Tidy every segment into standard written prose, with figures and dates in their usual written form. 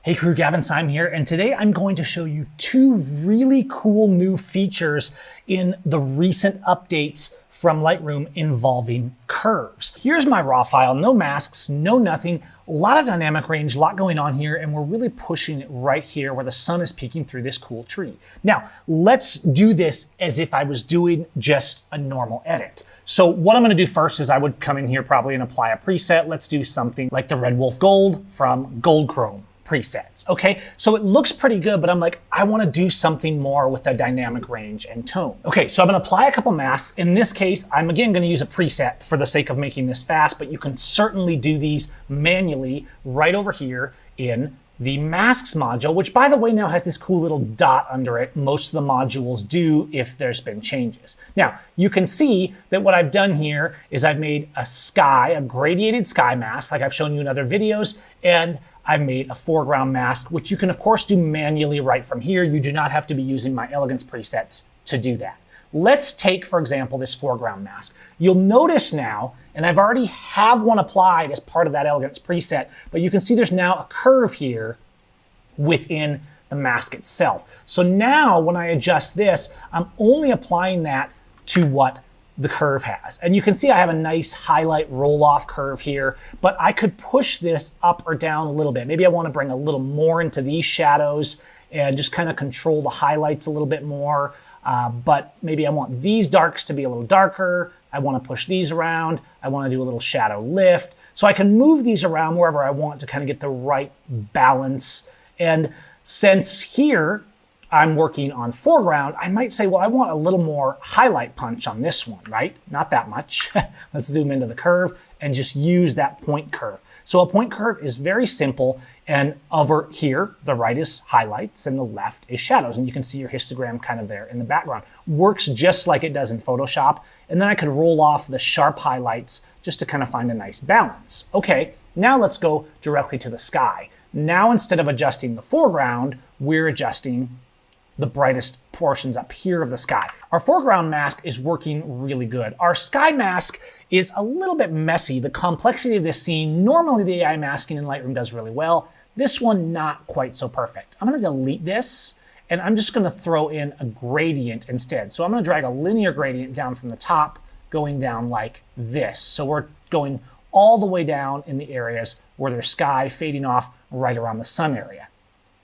Hey crew, Gavin Seim here, and today I'm going to show you two really cool new features in the recent updates from Lightroom involving curves. Here's my raw file, no masks, no nothing, a lot of dynamic range, a lot going on here, and we're really pushing it right here where the sun is peeking through this cool tree. Now, let's do this as if I was doing just a normal edit. So what I'm gonna do first is I would come in here probably and apply a preset. Let's do something like the Red Wolf Gold from Gold Chrome presets. Okay, so it looks pretty good, but I'm like, I want to do something more with the dynamic range and tone. Okay, so I'm going to apply a couple masks. In this case, I'm again going to use a preset for the sake of making this fast, but you can certainly do these manually right over here in the masks module, which by the way now has this cool little dot under it. Most of the modules do if there's been changes. Now, you can see that what I've done here is I've made a sky, a gradiated sky mask, like I've shown you in other videos, and I've made a foreground mask, which you can of course do manually right from here. You do not have to be using my Elegance presets to do that. Let's take, for example, this foreground mask. You'll notice now, and I've already have one applied as part of that Elegance preset, but you can see there's now a curve here within the mask itself. So now when I adjust this, I'm only applying that to what the curve has. And you can see I have a nice highlight roll-off curve here, but I could push this up or down a little bit. Maybe I want to bring a little more into these shadows and just kind of control the highlights a little bit more. But maybe I want these darks to be a little darker. I want to push these around. I want to do a little shadow lift. So I can move these around wherever I want to kind of get the right balance. And since here, I'm working on foreground, I might say, well, I want a little more highlight punch on this one, right? Not that much. Let's zoom into the curve and just use that point curve. So a point curve is very simple. And over here, the right is highlights and the left is shadows. And you can see your histogram kind of there in the background. Works just like it does in Photoshop. And then I could roll off the sharp highlights just to kind of find a nice balance. Okay, now let's go directly to the sky. Now, instead of adjusting the foreground, we're adjusting the brightest portions up here of the sky. Our foreground mask is working really good. Our sky mask is a little bit messy. The complexity of this scene, normally the AI masking in Lightroom does really well. This one, not quite so perfect. I'm gonna delete this and I'm just gonna throw in a gradient instead. So I'm gonna drag a linear gradient down from the top, going down like this. So we're going all the way down in the areas where there's sky, fading off right around the sun area.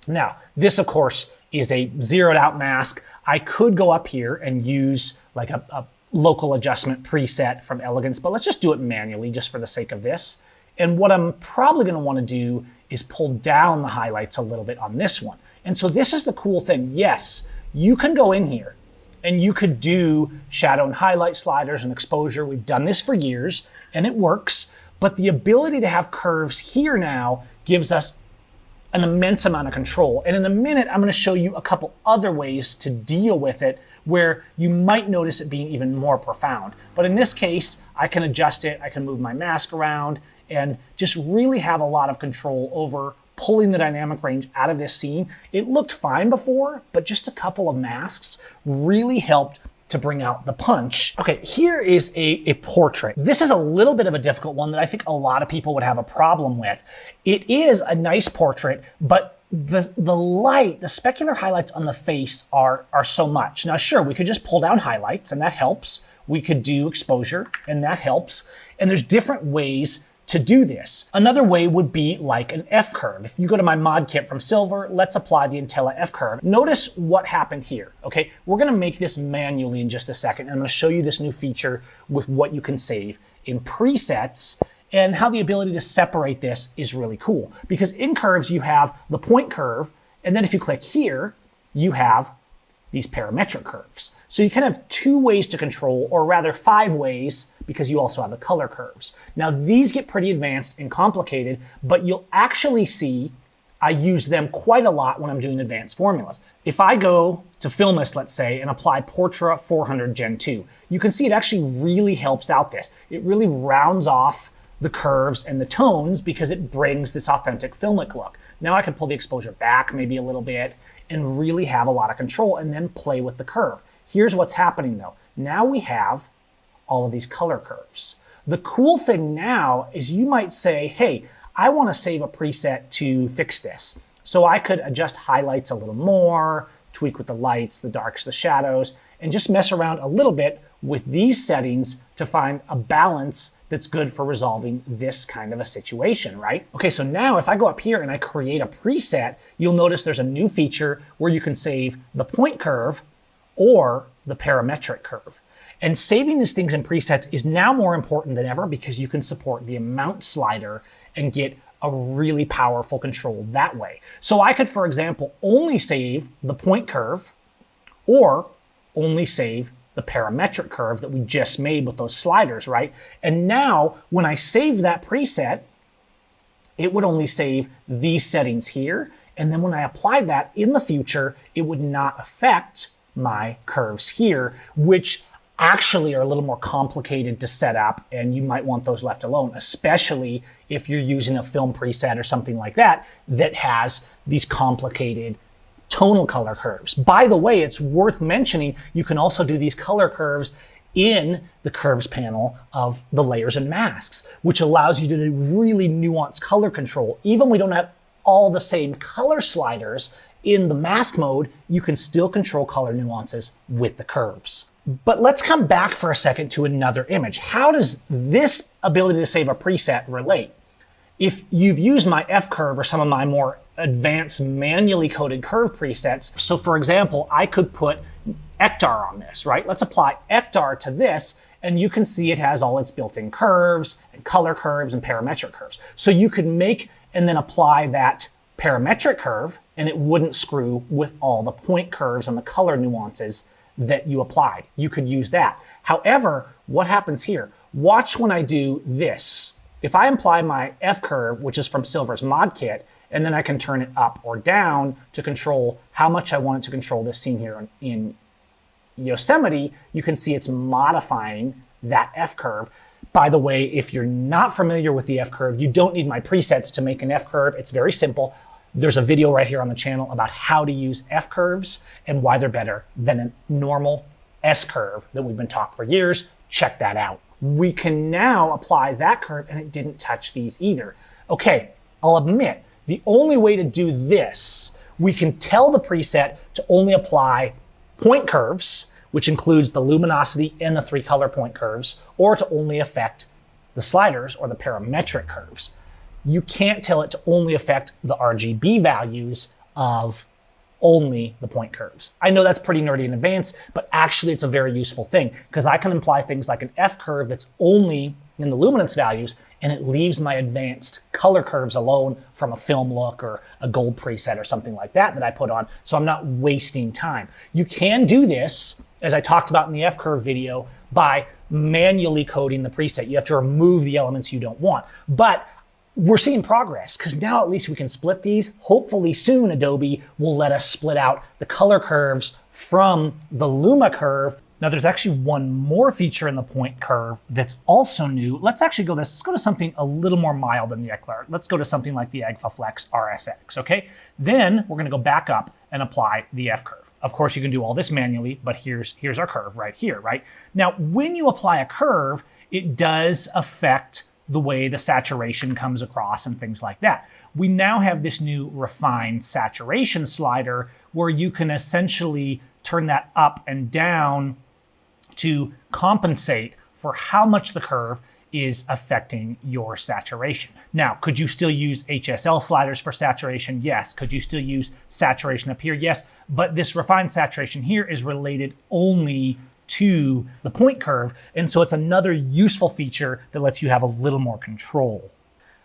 Now, this of course is a zeroed out mask. I could go up here and use like a local adjustment preset from Elegance, but let's just do it manually just for the sake of this. And what I'm probably gonna wanna do is pull down the highlights a little bit on this one. And so this is the cool thing. Yes, you can go in here and you could do shadow and highlight sliders and exposure. We've done this for years and it works, but the ability to have curves here now gives us an immense amount of control. And in a minute, I'm gonna show you a couple other ways to deal with it where you might notice it being even more profound. But in this case, I can adjust it, I can move my mask around and just really have a lot of control over pulling the dynamic range out of this scene. It looked fine before, but just a couple of masks really helped to bring out the punch. Okay, here is a portrait. This is a little bit of a difficult one that I think a lot of people would have a problem with. It is a nice portrait, but the light, the specular highlights on the face are so much. Now, sure, we could just pull down highlights and that helps. We could do exposure and that helps. And there's different ways to do this. Another way would be like an F curve. If you go to my mod kit from Silver, let's apply the Intella F curve. Notice what happened here, okay? We're gonna make this manually in just a second. I'm gonna show you this new feature with what you can save in presets and how the ability to separate this is really cool. Because in curves, you have the point curve, and then if you click here, you have these parametric curves. So you kind of have two ways to control, or rather 5 ways, because you also have the color curves. Now these get pretty advanced and complicated, but you'll actually see I use them quite a lot when I'm doing advanced formulas. If I go to Filmist, let's say, and apply Portra 400 Gen 2, you can see it actually really helps out this. It really rounds off the curves and the tones because it brings this authentic filmic look. Now I can pull the exposure back maybe a little bit and really have a lot of control and then play with the curve. Here's what's happening though. Now we have all of these color curves. The cool thing now is you might say, hey, I want to save a preset to fix this. So I could adjust highlights a little more, tweak with the lights, the darks, the shadows, and just mess around a little bit with these settings to find a balance that's good for resolving this kind of a situation, right? Okay, so now if I go up here and I create a preset, you'll notice there's a new feature where you can save the point curve or the parametric curve. And saving these things in presets is now more important than ever because you can support the amount slider and get a really powerful control that way. So I could, for example, only save the point curve or only save the parametric curve that we just made with those sliders, right? And now when I save that preset, it would only save these settings here. And then when I applied that in the future, it would not affect my curves here, which actually are a little more complicated to set up, and you might want those left alone, especially if you're using a film preset or something like that that has these complicated tonal color curves. By the way, it's worth mentioning, you can also do these color curves in the curves panel of the layers and masks, which allows you to do really nuanced color control. Even we don't have all the same color sliders in the mask mode, you can still control color nuances with the curves. But let's come back for a second to another image. How does this ability to save a preset relate? If you've used my F-curve or some of my more advanced manually coded curve presets, so for example, I could put Ectar on this, right? Let's apply Ectar to this, and you can see it has all its built-in curves and color curves and parametric curves. So you could make and then apply that parametric curve, and it wouldn't screw with all the point curves and the color nuances that you applied. You could use that. However, what happens here? Watch when I do this. If I apply my F-curve, which is from Silver's mod kit, and then I can turn it up or down to control how much I want it to control this scene here in Yosemite, you can see it's modifying that F-curve. By the way, if you're not familiar with the F-curve, you don't need my presets to make an F-curve. It's very simple. There's a video right here on the channel about how to use F-curves and why they're better than a normal S-curve that we've been taught for years. Check that out. We can now apply that curve, and it didn't touch these either. Okay, I'll admit, the only way to do this, we can tell the preset to only apply point curves, which includes the luminosity and the 3 color point curves, or to only affect the sliders or the parametric curves. You can't tell it to only affect the RGB values of only the point curves. I know that's pretty nerdy and advanced, but actually it's a very useful thing because I can apply things like an F curve that's only in the luminance values, and it leaves my advanced color curves alone from a film look or a gold preset or something like that I put on, so I'm not wasting time. You can do this, as I talked about in the F curve video, by manually coding the preset. You have to remove the elements you don't want. But we're seeing progress because now at least we can split these. Hopefully soon Adobe will let us split out the color curves from the Luma curve. Now there's actually one more feature in the point curve that's also new. Let's actually go let's go to something a little more mild than the Eclar. Let's go to something like the Agfa Flex RSX, okay? Then we're gonna go back up and apply the F curve. Of course you can do all this manually, but here's our curve right here, right? Now when you apply a curve, it does affect the way the saturation comes across and things like that. We now have this new refined saturation slider where you can essentially turn that up and down to compensate for how much the curve is affecting your saturation. Now, could you still use HSL sliders for saturation? Yes. Could you still use saturation up here? Yes. But this refined saturation here is related only to the point curve, and so it's another useful feature that lets you have a little more control.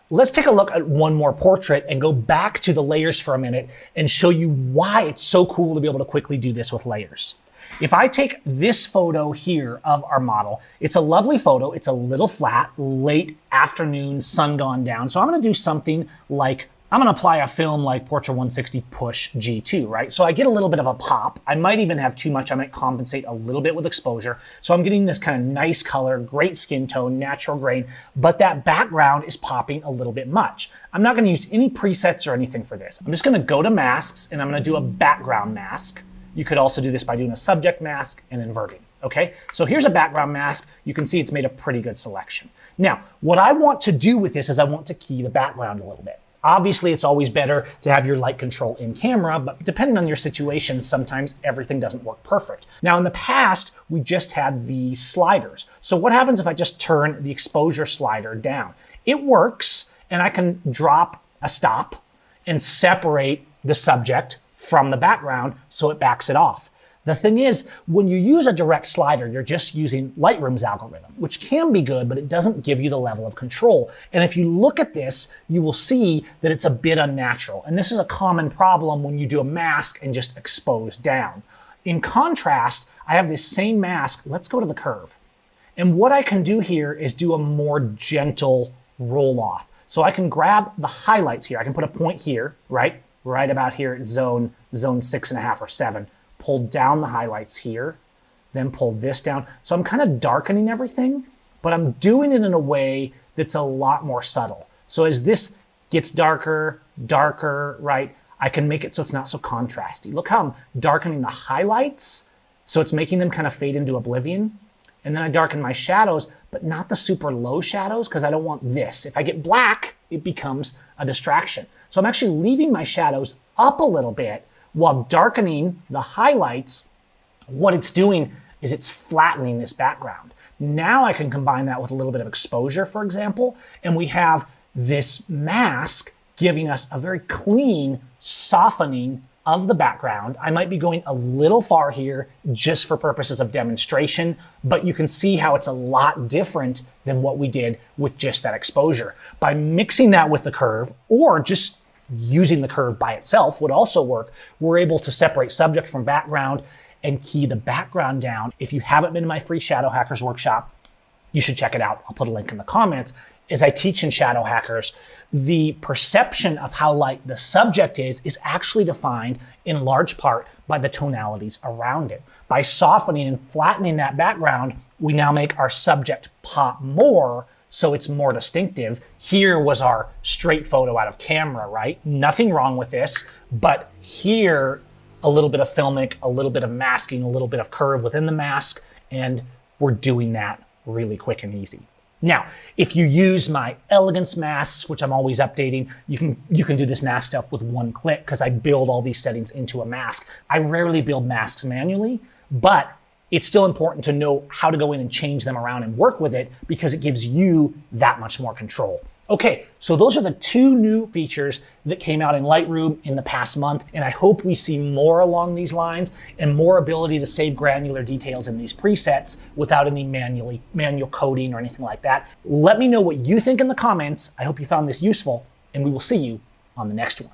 Let's take a look at one more portrait and go back to the layers for a minute and show you why it's so cool to be able to quickly do this with layers. If I take this photo here of our model, it's a lovely photo. It's a little flat, late afternoon, sun gone down. So I'm gonna do something like, I'm gonna apply a film like Portra 160 Push G2, right? So I get a little bit of a pop. I might even have too much. I might compensate a little bit with exposure. So I'm getting this kind of nice color, great skin tone, natural grain, but that background is popping a little bit much. I'm not gonna use any presets or anything for this. I'm just gonna go to masks and I'm gonna do a background mask. You could also do this by doing a subject mask and inverting, okay? So here's a background mask. You can see it's made a pretty good selection. Now, what I want to do with this is I want to key the background a little bit. Obviously, it's always better to have your light control in camera, but depending on your situation, sometimes everything doesn't work perfect. Now, in the past, we just had the sliders. So what happens if I just turn the exposure slider down? It works, and I can drop a stop and separate the subject from the background so it backs it off. The thing is, when you use a direct slider, you're just using Lightroom's algorithm, which can be good, but it doesn't give you the level of control. And if you look at this, you will see that it's a bit unnatural. And this is a common problem when you do a mask and just expose down. In contrast, I have this same mask. Let's go to the curve. And what I can do here is do a more gentle roll off. So I can grab the highlights here. I can put a point here, right about here at zone 6.5 or 7. Pull down the highlights here, then pull this down. So I'm kind of darkening everything, but I'm doing it in a way that's a lot more subtle. So as this gets darker, right, I can make it so it's not so contrasty. Look how I'm darkening the highlights, so it's making them kind of fade into oblivion. And then I darken my shadows, but not the super low shadows because I don't want this. If I get black, it becomes a distraction. So I'm actually leaving my shadows up a little bit while darkening the highlights. What it's doing is it's flattening this background. Now I can combine that with a little bit of exposure, for example, and we have this mask giving us a very clean softening of the background. I might be going a little far here just for purposes of demonstration, but you can see how it's a lot different than what we did with just that exposure. By mixing that with the curve, or just using the curve by itself would also work, we're able to separate subject from background and key the background down. If you haven't been to my free Shadow Hackers workshop, you should check it out. I'll put a link in the comments. As I teach in Shadow Hackers, the perception of how light the subject is actually defined in large part by the tonalities around it. By softening and flattening that background, we now make our subject pop more, so it's more distinctive. Here was our straight photo out of camera, right? Nothing wrong with this, but here, a little bit of filmic, a little bit of masking, a little bit of curve within the mask, and we're doing that really quick and easy. Now, if you use my elegance masks, which I'm always updating, you can do this mask stuff with one click because I build all these settings into a mask. I rarely build masks manually, but it's still important to know how to go in and change them around and work with it because it gives you that much more control. Okay, so those are the 2 new features that came out in Lightroom in the past month, and I hope we see more along these lines and more ability to save granular details in these presets without any manual coding or anything like that. Let me know what you think in the comments. I hope you found this useful, and we will see you on the next one.